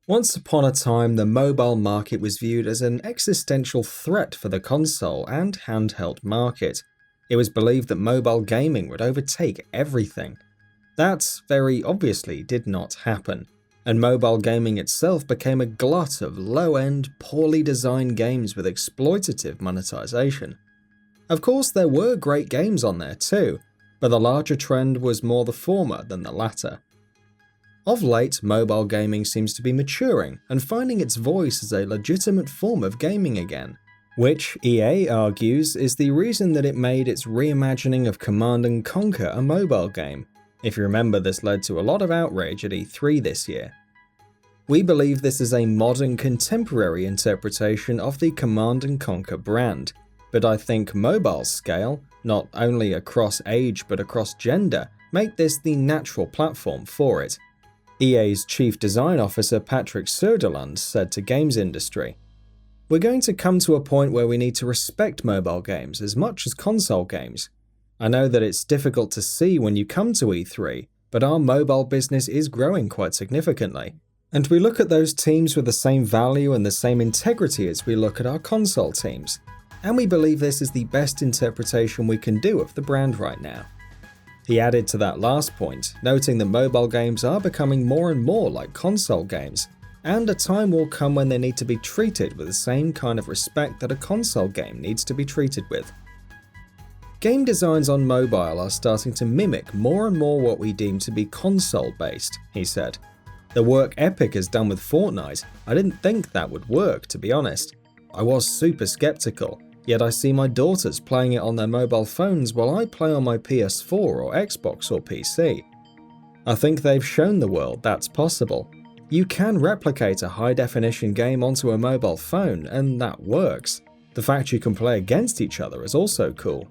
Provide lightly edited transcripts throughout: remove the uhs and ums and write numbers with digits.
Once upon a time, the mobile market was viewed as an existential threat for the console and handheld market. It was believed that mobile gaming would overtake everything. That very obviously did not happen, and mobile gaming itself became a glut of low-end, poorly designed games with exploitative monetization. Of course, there were great games on there too, but the larger trend was more the former than the latter. Of late, mobile gaming seems to be maturing and finding its voice as a legitimate form of gaming again, which EA argues is the reason that it made its reimagining of Command & Conquer a mobile game. If you remember, this led to a lot of outrage at E3 this year. We believe this is a modern contemporary interpretation of the Command & Conquer brand, but I think mobile's scale, not only across age but across gender, make this the natural platform for it. EA's Chief Design Officer Patrick Söderlund said to Games Industry, "We're going to come to a point where we need to respect mobile games as much as console games. I know that it's difficult to see when you come to E3, but our mobile business is growing quite significantly. And we look at those teams with the same value and the same integrity as we look at our console teams. And we believe this is the best interpretation we can do of the brand right now." He added to that last point, noting that mobile games are becoming more and more like console games, and a time will come when they need to be treated with the same kind of respect that a console game needs to be treated with. Game designs on mobile are starting to mimic more and more what we deem to be console-based, he said. The work Epic has done with Fortnite, I didn't think that would work, to be honest. I was super skeptical. Yet I see my daughters playing it on their mobile phones while I play on my PS4 or Xbox or PC. I think they've shown the world that's possible. You can replicate a high-definition game onto a mobile phone, and that works. The fact you can play against each other is also cool.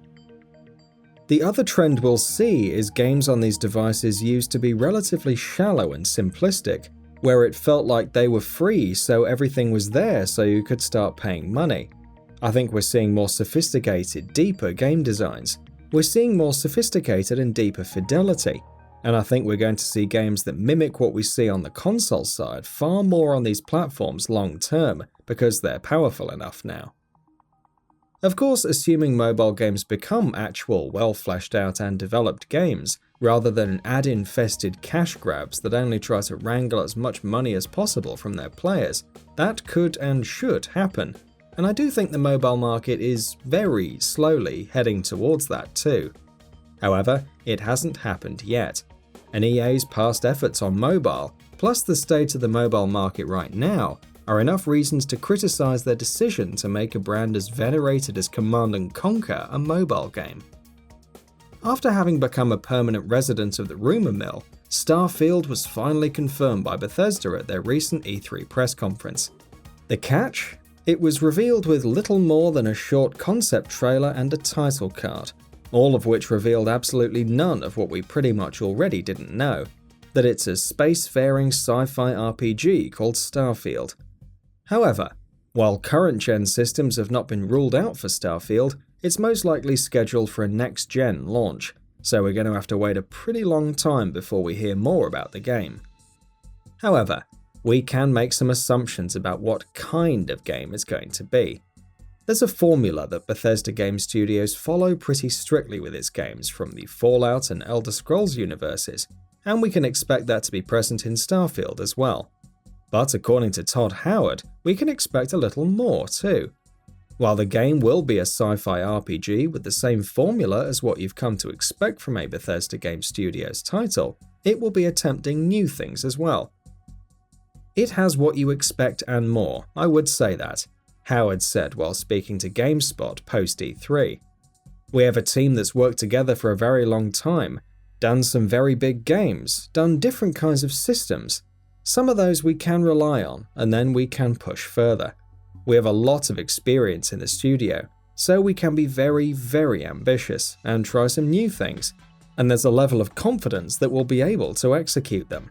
The other trend we'll see is games on these devices used to be relatively shallow and simplistic, where it felt like they were free so everything was there so you could start paying money. I think we're seeing more sophisticated, deeper game designs. We're seeing more sophisticated and deeper fidelity, and I think we're going to see games that mimic what we see on the console side far more on these platforms long term, because they're powerful enough now. Of course, assuming mobile games become actual, well fleshed out and developed games, rather than ad-infested cash grabs that only try to wrangle as much money as possible from their players, that could and should happen. And I do think the mobile market is very slowly heading towards that too. However, it hasn't happened yet, and EA's past efforts on mobile, plus the state of the mobile market right now, are enough reasons to criticize their decision to make a brand as venerated as Command & Conquer a mobile game. After having become a permanent resident of the rumor mill, Starfield was finally confirmed by Bethesda at their recent E3 press conference. The catch? It was revealed with little more than a short concept trailer and a title card, all of which revealed absolutely none of what we pretty much already didn't know, that it's a spacefaring sci-fi RPG called Starfield. However, while current-gen systems have not been ruled out for Starfield, it's most likely scheduled for a next-gen launch, so we're going to have to wait a pretty long time before we hear more about the game. However, we can make some assumptions about what kind of game it's going to be. There's a formula that Bethesda Game Studios follow pretty strictly with its games from the Fallout and Elder Scrolls universes, and we can expect that to be present in Starfield as well. But according to Todd Howard, we can expect a little more too. While the game will be a sci-fi RPG with the same formula as what you've come to expect from a Bethesda Game Studios title, it will be attempting new things as well. It has what you expect and more, I would say that, Howard said while speaking to GameSpot post E3. We have a team that's worked together for a very long time, done some very big games, done different kinds of systems. Some of those we can rely on, and then we can push further. We have a lot of experience in the studio, so we can be very, very ambitious and try some new things, and there's a level of confidence that we'll be able to execute them.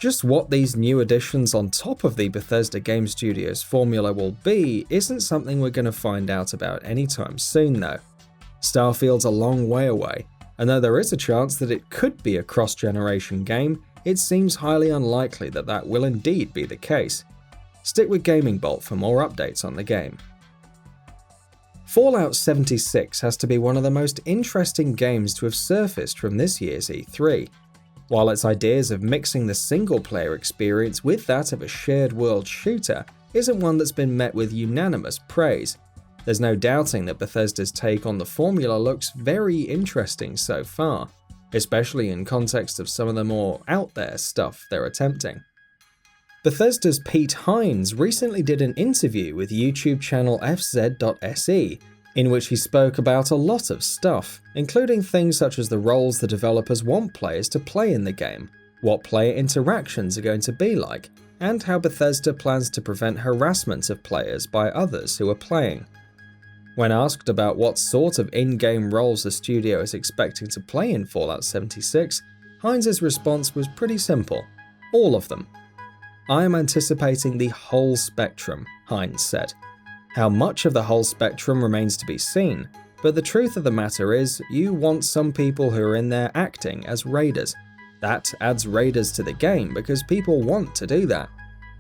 Just what these new additions on top of the Bethesda Game Studios formula will be isn't something we're going to find out about anytime soon though. Starfield's a long way away, and though there is a chance that it could be a cross-generation game, it seems highly unlikely that that will indeed be the case. Stick with GamingBolt for more updates on the game. Fallout 76 has to be one of the most interesting games to have surfaced from this year's E3. While its ideas of mixing the single-player experience with that of a shared world shooter isn't one that's been met with unanimous praise, there's no doubting that Bethesda's take on the formula looks very interesting so far, especially in context of some of the more out-there stuff they're attempting. Bethesda's Pete Hines recently did an interview with YouTube channel fz.se, in which he spoke about a lot of stuff, including things such as the roles the developers want players to play in the game, what player interactions are going to be like, and how Bethesda plans to prevent harassment of players by others who are playing. When asked about what sort of in-game roles the studio is expecting to play in Fallout 76, Hines' response was pretty simple: all of them. "I am anticipating the whole spectrum," Hines said. How much of the whole spectrum remains to be seen, but the truth of the matter is, you want some people who are in there acting as raiders. That adds raiders to the game because people want to do that.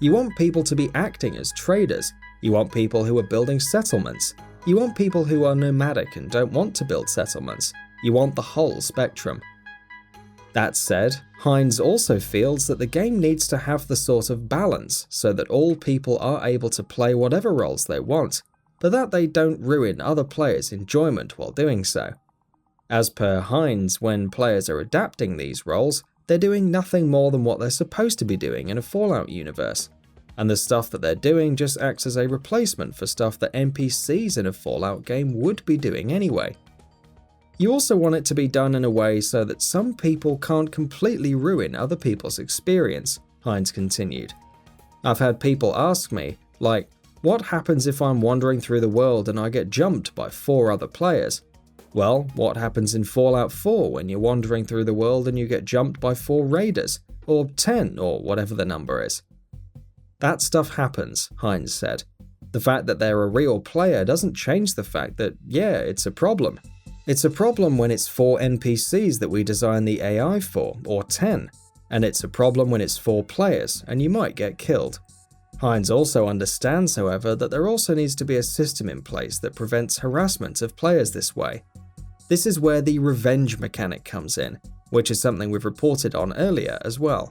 You want people to be acting as traders. You want people who are building settlements. You want people who are nomadic and don't want to build settlements. You want the whole spectrum. That said, Hines also feels that the game needs to have the sort of balance so that all people are able to play whatever roles they want, but that they don't ruin other players' enjoyment while doing so. As per Hines, when players are adapting these roles, they're doing nothing more than what they're supposed to be doing in a Fallout universe, and the stuff that they're doing just acts as a replacement for stuff that NPCs in a Fallout game would be doing anyway. You also want it to be done in a way so that some people can't completely ruin other people's experience, Hines continued. I've had people ask me, like, what happens if I'm wandering through the world and I get jumped by 4 other players? Well, what happens in Fallout 4 when you're wandering through the world and you get jumped by 4 raiders, or 10, or whatever the number is? That stuff happens, Hines said. The fact that they're a real player doesn't change the fact that, yeah, it's a problem. It's a problem when it's 4 NPCs that we design the AI for, or 10, and it's a problem when it's 4 players, and you might get killed. Hines also understands, however, that there also needs to be a system in place that prevents harassment of players this way. This is where the revenge mechanic comes in, which is something we've reported on earlier as well.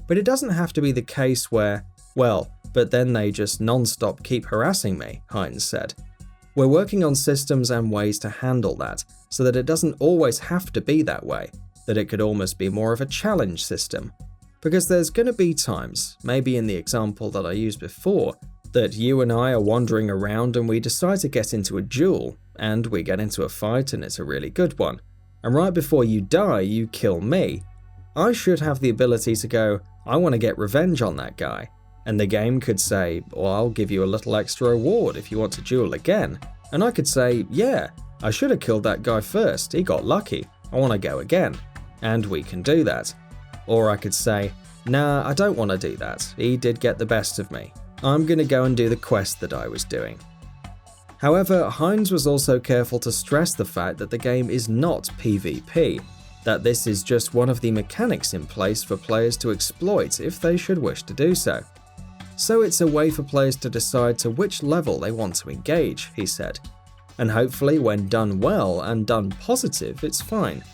But it doesn't have to be the case where, well, but then they just non-stop keep harassing me, Hines said. We're working on systems and ways to handle that, so that it doesn't always have to be that way, that it could almost be more of a challenge system. Because there's going to be times, maybe in the example that I used before, that you and I are wandering around and we decide to get into a duel, and we get into a fight and it's a really good one, and right before you die you kill me. I should have the ability to go, I want to get revenge on that guy. And the game could say, well, I'll give you a little extra reward if you want to duel again. And I could say, yeah, I should have killed that guy first, he got lucky, I want to go again. And we can do that. Or I could say, nah, I don't want to do that, he did get the best of me. I'm going to go and do the quest that I was doing. However, Hines was also careful to stress the fact that the game is not PvP, that this is just one of the mechanics in place for players to exploit if they should wish to do so. So it's a way for players to decide to which level they want to engage, he said. And hopefully when done well and done positive, it's fine.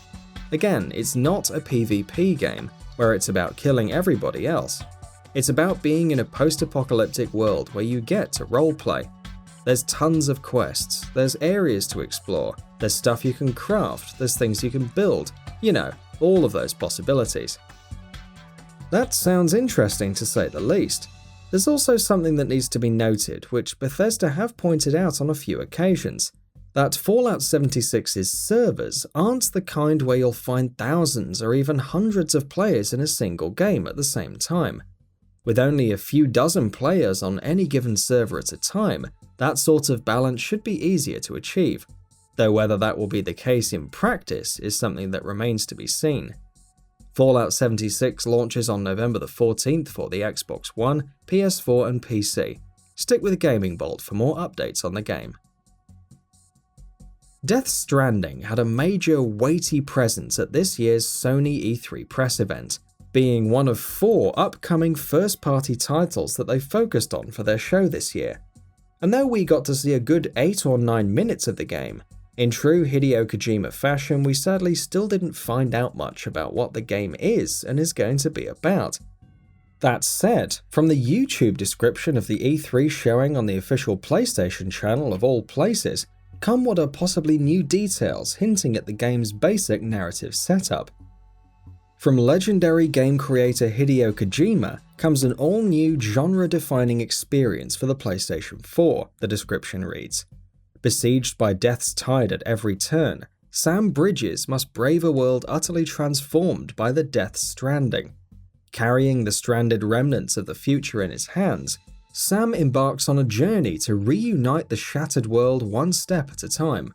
Again, it's not a PvP game, where it's about killing everybody else. It's about being in a post-apocalyptic world where you get to roleplay. There's tons of quests, there's areas to explore, there's stuff you can craft, there's things you can build, you know, all of those possibilities. That sounds interesting to say the least. There's also something that needs to be noted, which Bethesda have pointed out on a few occasions, that Fallout 76's servers aren't the kind where you'll find thousands or even hundreds of players in a single game at the same time. With only a few dozen players on any given server at a time, that sort of balance should be easier to achieve, though whether that will be the case in practice is something that remains to be seen. Fallout 76 launches on November the 14th for the Xbox One, PS4 and PC. Stick with GamingBolt for more updates on the game. Stranding had a major weighty presence at this year's Sony E3 press event, being one of 4 upcoming first-party titles that they focused on for their show this year. And though we got to see a good 8 or 9 minutes of the game, in true Hideo Kojima fashion, we sadly still didn't find out much about what the game is and is going to be about. That said, from the YouTube description of the E3 showing on the official PlayStation channel of all places, come what are possibly new details hinting at the game's basic narrative setup. From legendary game creator Hideo Kojima comes an all-new genre-defining experience for the PlayStation 4, the description reads. Besieged by death's tide at every turn, Sam Bridges must brave a world utterly transformed by the death stranding. Carrying the stranded remnants of the future in his hands, Sam embarks on a journey to reunite the shattered world one step at a time.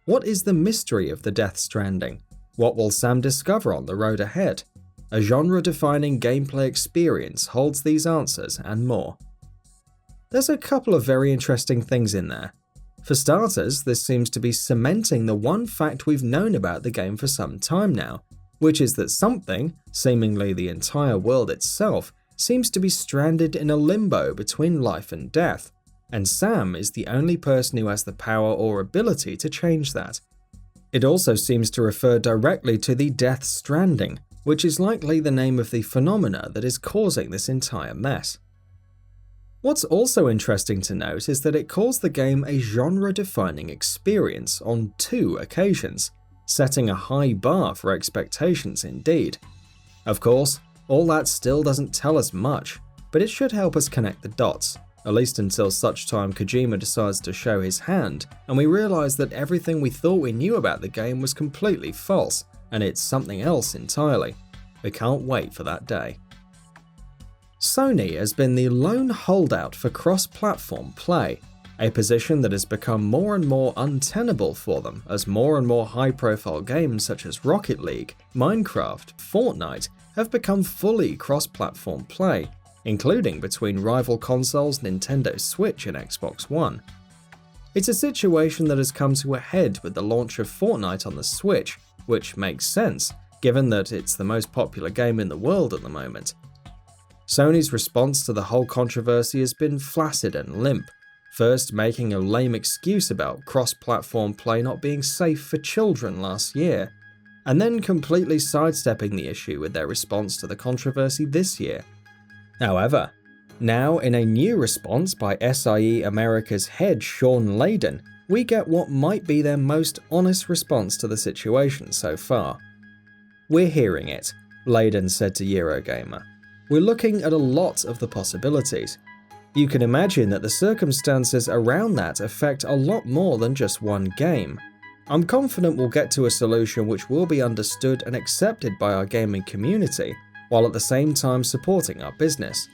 What is the mystery of the Death Stranding? What will Sam discover on the road ahead? A genre-defining gameplay experience holds these answers and more. There's a couple of very interesting things in there. For starters, this seems to be cementing the one fact we've known about the game for some time now, which is that something, seemingly the entire world itself, seems to be stranded in a limbo between life and death, and Sam is the only person who has the power or ability to change that. It also seems to refer directly to the Death Stranding, which is likely the name of the phenomena that is causing this entire mess. What's also interesting to note is that it calls the game a genre-defining experience on 2 occasions, setting a high bar for expectations indeed. Of course, all that still doesn't tell us much, but it should help us connect the dots, at least until such time Kojima decides to show his hand and we realise that everything we thought we knew about the game was completely false and it's something else entirely. We can't wait for that day. Sony has been the lone holdout for cross-platform play, a position that has become more and more untenable for them as more and more high-profile games such as Rocket League, Minecraft, Fortnite have become fully cross-platform play, including between rival consoles Nintendo Switch and Xbox One. It's a situation that has come to a head with the launch of Fortnite on the Switch, which makes sense, given that it's the most popular game in the world at the moment. Sony's response to the whole controversy has been flaccid and limp, first making a lame excuse about cross-platform play not being safe for children last year, and then completely sidestepping the issue with their response to the controversy this year. However, now in a new response by SIE America's head Sean Layden, we get what might be their most honest response to the situation so far. "We're hearing it," Layden said to Eurogamer. "We're looking at a lot of the possibilities. You can imagine that the circumstances around that affect a lot more than just one game. I'm confident we'll get to a solution which will be understood and accepted by our gaming community, while at the same time supporting our business."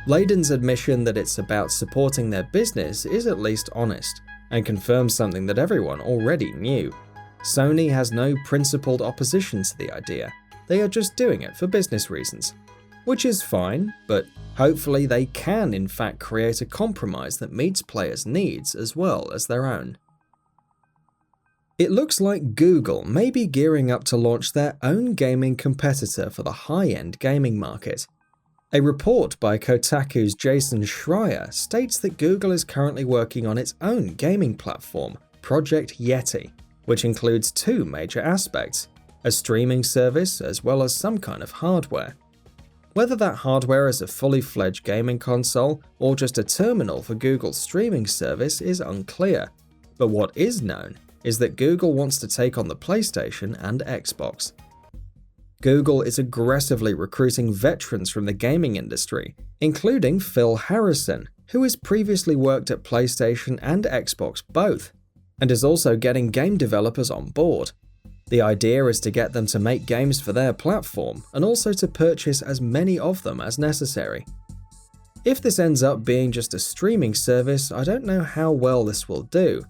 Layden's admission that it's about supporting their business is at least honest, and confirms something that everyone already knew. Sony has no principled opposition to the idea, they are just doing it for business reasons. Which is fine, but hopefully they can in fact create a compromise that meets players' needs as well as their own. It looks like Google may be gearing up to launch their own gaming competitor for the high-end gaming market. A report by Kotaku's Jason Schreier states that Google is currently working on its own gaming platform, Project Yeti, which includes 2 major aspects, a streaming service as well as some kind of hardware. Whether that hardware is a fully fledged gaming console or just a terminal for Google's streaming service is unclear, but what is known is that Google wants to take on the PlayStation and Xbox. Google is aggressively recruiting veterans from the gaming industry, including Phil Harrison, who has previously worked at PlayStation and Xbox both, and is also getting game developers on board. The idea is to get them to make games for their platform, and also to purchase as many of them as necessary. If this ends up being just a streaming service, I don't know how well this will do.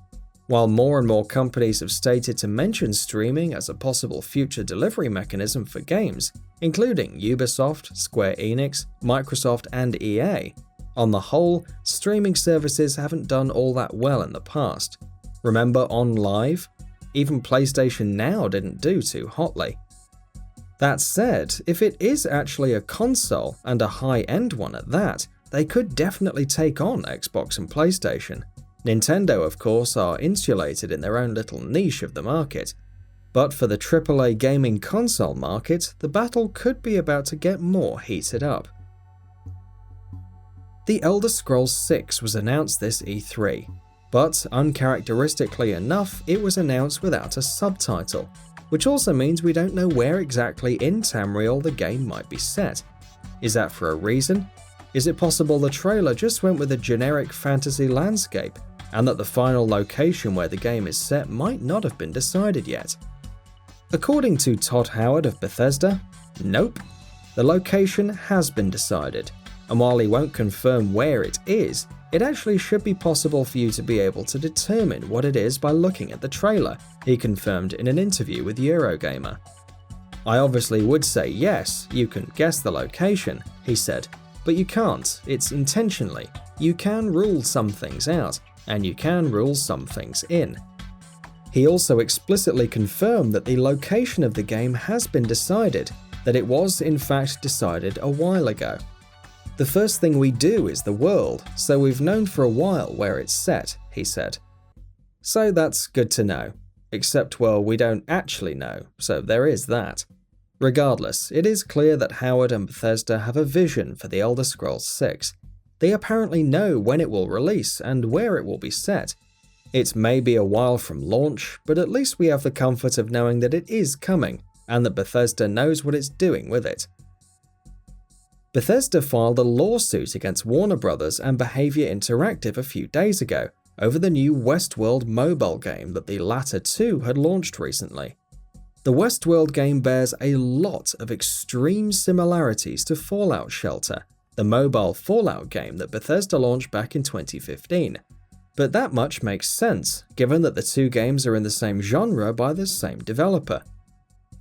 While more and more companies have stated to mention streaming as a possible future delivery mechanism for games, including Ubisoft, Square Enix, Microsoft and EA, on the whole, streaming services haven't done all that well in the past. Remember OnLive? Even PlayStation Now didn't do too hotly. That said, if it is actually a console, and a high-end one at that, they could definitely take on Xbox and PlayStation. Nintendo, of course, are insulated in their own little niche of the market. But for the AAA gaming console market, the battle could be about to get more heated up. The Elder Scrolls 6 was announced this E3, but uncharacteristically enough, it was announced without a subtitle, which also means we don't know where exactly in Tamriel the game might be set. Is that for a reason? Is it possible the trailer just went with a generic fantasy landscape, and that the final location where the game is set might not have been decided yet? According to Todd Howard of Bethesda, nope. The location has been decided, and while he won't confirm where it is, it actually should be possible for you to be able to determine what it is by looking at the trailer, he confirmed in an interview with Eurogamer. I obviously would say yes, you can guess the location, he said, but you can't, it's intentionally. You can rule some things out, and you can rule some things in. He also explicitly confirmed that the location of the game has been decided, that it was in fact decided a while ago. The first thing we do is the world, so we've known for a while where it's set, he said. So that's good to know. Except, well, we don't actually know, so there is that. Regardless, it is clear that Howard and Bethesda have a vision for the Elder Scrolls 6. They apparently know when it will release and where it will be set. It may be a while from launch, but at least we have the comfort of knowing that it is coming, and that Bethesda knows what it's doing with it. Bethesda filed a lawsuit against Warner Bros. And Behaviour Interactive a few days ago over the new Westworld mobile game that the latter two had launched recently. The Westworld game bears a lot of extreme similarities to Fallout Shelter, the mobile Fallout game that Bethesda launched back in 2015. But that much makes sense, given that the two games are in the same genre by the same developer.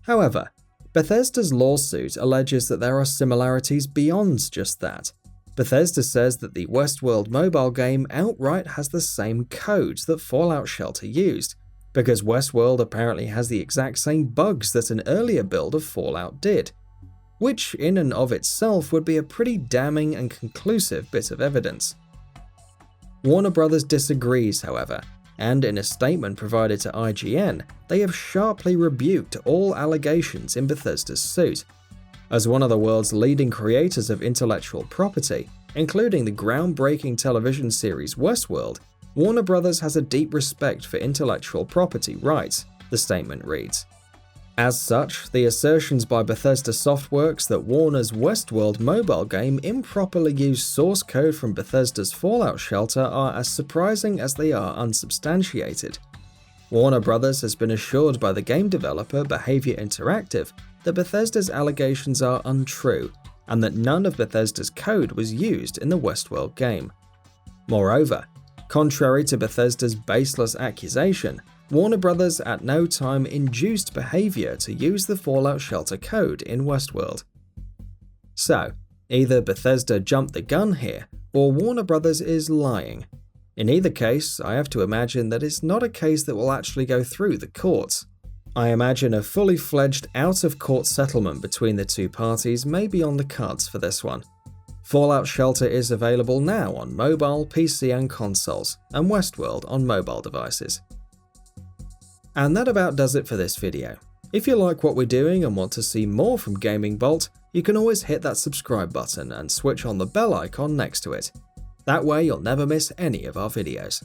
However, Bethesda's lawsuit alleges that there are similarities beyond just that. Bethesda says that the Westworld mobile game outright has the same code that Fallout Shelter used, because Westworld apparently has the exact same bugs that an earlier build of Fallout did, which in and of itself would be a pretty damning and conclusive bit of evidence. Warner Bros. Disagrees, however, and in a statement provided to IGN, they have sharply rebuked all allegations in Bethesda's suit. As one of the world's leading creators of intellectual property, including the groundbreaking television series Westworld, Warner Bros. Has a deep respect for intellectual property rights, the statement reads. As such, the assertions by Bethesda Softworks that Warner's Westworld mobile game improperly used source code from Bethesda's Fallout Shelter are as surprising as they are unsubstantiated. Warner Bros. Has been assured by the game developer Behaviour Interactive that Bethesda's allegations are untrue, and that none of Bethesda's code was used in the Westworld game. Moreover, contrary to Bethesda's baseless accusation, Warner Bros. At no time induced Behaviour to use the Fallout Shelter code in Westworld. So, either Bethesda jumped the gun here, or Warner Bros. Is lying. In either case, I have to imagine that it's not a case that will actually go through the courts. I imagine a fully fledged out-of-court settlement between the two parties may be on the cards for this one. Fallout Shelter is available now on mobile, PC and consoles, and Westworld on mobile devices. And that about does it for this video. If you like what we're doing and want to see more from GamingBolt, you can always hit that subscribe button and switch on the bell icon next to it. That way you'll never miss any of our videos.